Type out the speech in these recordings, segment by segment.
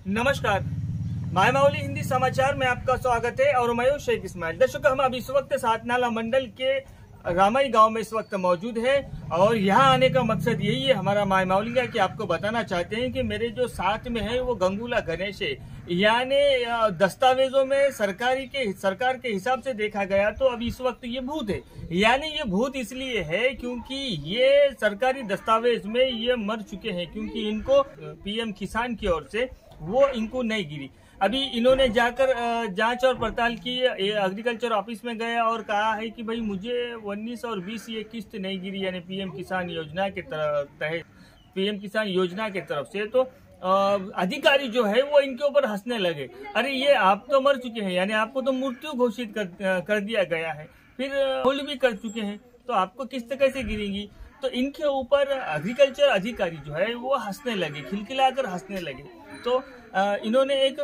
नमस्कार, मायमावली हिंदी समाचार में आपका स्वागत है और मैं हूं शेख इस्माइल। दर्शकों, हम अभी इस वक्त सातनाला मंडल के रामाई गांव में इस वक्त मौजूद है और यहाँ आने का मकसद यही है हमारा मायमावली का कि आपको बताना चाहते हैं कि मेरे जो साथ में है वो गंगूला गणेश है। यानी दस्तावेजों में सरकार के हिसाब से देखा गया तो अभी इस वक्त ये भूत है। यानी ये भूत इसलिए है क्योंकि ये सरकारी दस्तावेज में ये मर चुके हैं, क्योंकि इनको पीएम किसान की ओर से वो इनको नहीं गिरी। अभी इन्होंने जाकर जांच और पड़ताल की, एग्रीकल्चर ऑफिस में गया और कहा है कि भाई मुझे 19 और 20 ये किस्त नहीं गिरी, यानी पीएम किसान योजना के तहत पीएम किसान योजना के तरफ से। तो अधिकारी जो है वो इनके ऊपर हंसने लगे, अरे ये आप तो मर चुके हैं, यानी आपको तो मृत्यु घोषित कर दिया गया है, फिर होल्ड भी कर चुके हैं, तो आपको किस्त कैसे गिरेंगी। तो इनके ऊपर एग्रीकल्चर अधिकारी जो है वो हंसने लगे, खिलखिलाकर हंसने लगे। तो इन्होंने एक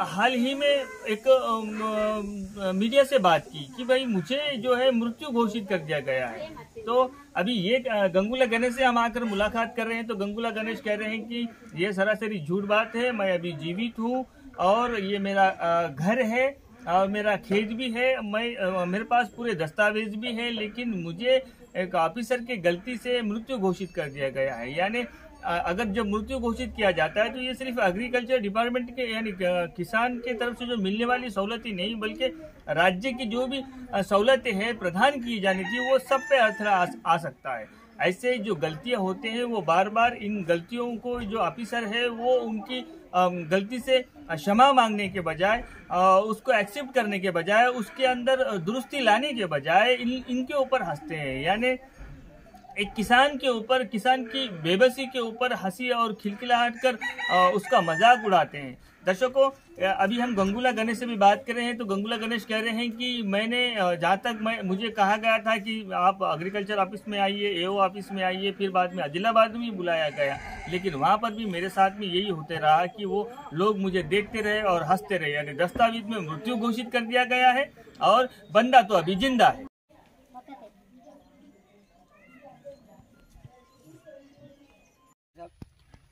हाल ही में एक मीडिया से बात की कि भाई मुझे जो है मृत्यु घोषित कर दिया गया है। तो अभी ये गंगूला गणेश से हम आकर मुलाकात कर रहे हैं, तो गंगूला गणेश कह रहे हैं कि ये सरासरी झूठ बात है, मैं अभी जीवित हूँ और ये मेरा घर है और मेरा खेत भी है, मेरे पास पूरे दस्तावेज भी है, लेकिन मुझे एक ऑफिसर की गलती से मृत्यु घोषित कर दिया गया है। यानी अगर जब मृत्यु घोषित किया जाता है तो ये सिर्फ एग्रीकल्चर डिपार्टमेंट के यानी किसान के तरफ से जो मिलने वाली सहूलतें नहीं, बल्कि राज्य की जो भी सहूलतें हैं प्रदान की जानी थी वो सब पे असर आ सकता है। ऐसे जो गलतियां होते हैं वो बार बार इन गलतियों को जो ऑफिसर है वो उनकी गलती से क्षमा मांगने के बजाय, उसको एक्सेप्ट करने के बजाय, उसके अंदर दुरुस्ती लाने के बजाय इनके ऊपर हंसते हैं। यानी एक किसान के ऊपर, किसान की बेबसी के ऊपर हंसी और खिलखिलाहट कर उसका मजाक उड़ाते हैं। दर्शकों, अभी हम गंगूला गणेश से भी बात कर रहे हैं, तो गंगूला गणेश कह रहे हैं कि मैंने जहाँ तक मुझे कहा गया था कि आप एग्रीकल्चर ऑफिस में आइए, एओ ऑफिस में आइए, फिर बाद में आदिलाबाद में बुलाया गया, लेकिन वहाँ पर भी मेरे साथ में यही होते रहा कि वो लोग मुझे देखते रहे और हंसते रहे। यानी दस्तावेज में मृत्यु घोषित कर दिया गया है और बंदा तो अभी जिंदा है।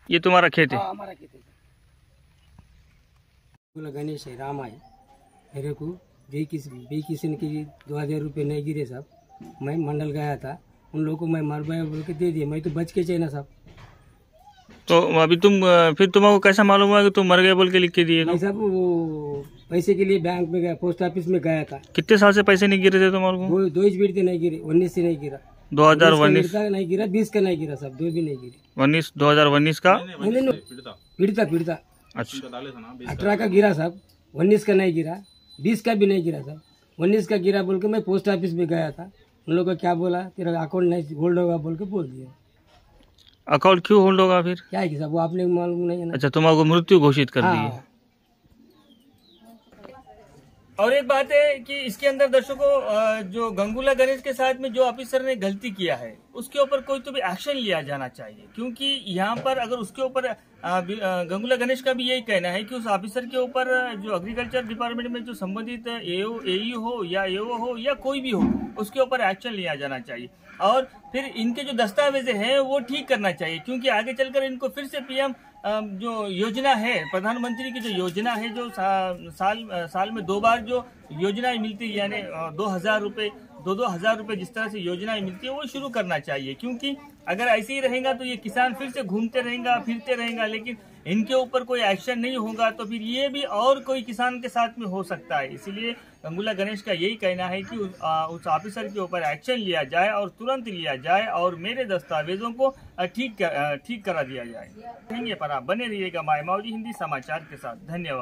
ये तुम्हारा खेत है? हाँ, हमारा खेत है। गणेश है, रामा है। मेरे को बेकिसन के 2000 रुपये नहीं गिरे साहब। मैं मंडल गया था, उन लोगों को मैं मर गया बोल के दे दिए, मैं तो बच के चाहिए ना साहब। तो अभी फिर तुम्हारा कैसा मालूम हुआ कि तुम मर गए बोल के लिख के दिए? मैं साहब वो पैसे के लिए बैंक में गया, पोस्ट ऑफिस में गया था। कितने साल से पैसे नहीं गिरे थे तुम्हारे को? 2 नहीं गिरे, 19 से नहीं गिरा, 2019 का नहीं गिरा, 20 का नहीं गिरा साहब, 2 भी नहीं गिरे। 2019 का? पीड़िता अच्छा, 18 का गिरा साहब, 19 का नहीं गिरा, 20 का भी नहीं गिरा साहब। 19 का गिरा बोल के मैं पोस्ट ऑफिस में गया था, उन लोगों को क्या बोला, तेरा अकाउंट नहीं होल्ड होगा बोल के बोल दिया। अकाउंट क्यों होल्ड होगा फिर? क्या है कि साहब वो आपने मालूम नहीं है ना। अच्छा, तुम्हारे मृत्यु घोषित कर दी है। और एक बात है कि इसके अंदर दर्शकों, जो गंगूला गणेश के साथ में जो ऑफिसर ने गलती किया है उसके ऊपर कोई तो भी एक्शन लिया जाना चाहिए, क्योंकि यहाँ पर अगर उसके ऊपर गंगूला गणेश का भी यही कहना है कि उस ऑफिसर के ऊपर जो एग्रीकल्चर डिपार्टमेंट में जो संबंधित एई हो या एओ हो या कोई भी हो, उसके ऊपर एक्शन लिया जाना चाहिए और फिर इनके जो दस्तावेज हैं वो ठीक करना चाहिए, क्योंकि आगे चलकर इनको फिर से पीएम जो योजना है, प्रधानमंत्री की जो योजना है, जो साल में 2 बार जो योजनाएं मिलती है, यानी 2,000 रुपये 2,000 रुपये जिस तरह से योजनाएं मिलती है वो शुरू करना चाहिए। क्योंकि अगर ऐसे ही रहेगा तो ये किसान फिर से घूमते रहेगा, फिरते रहेगा, लेकिन इनके ऊपर कोई एक्शन नहीं होगा तो फिर ये भी और कोई किसान के साथ में हो सकता है। इसीलिए गंगूला गणेश का यही कहना है कि उस ऑफिसर के ऊपर एक्शन लिया जाए और तुरंत लिया जाए और मेरे दस्तावेजों को ठीक करा दिया जाए। पर आप बने रहिएगा मायमावली हिंदी समाचार के साथ। धन्यवाद।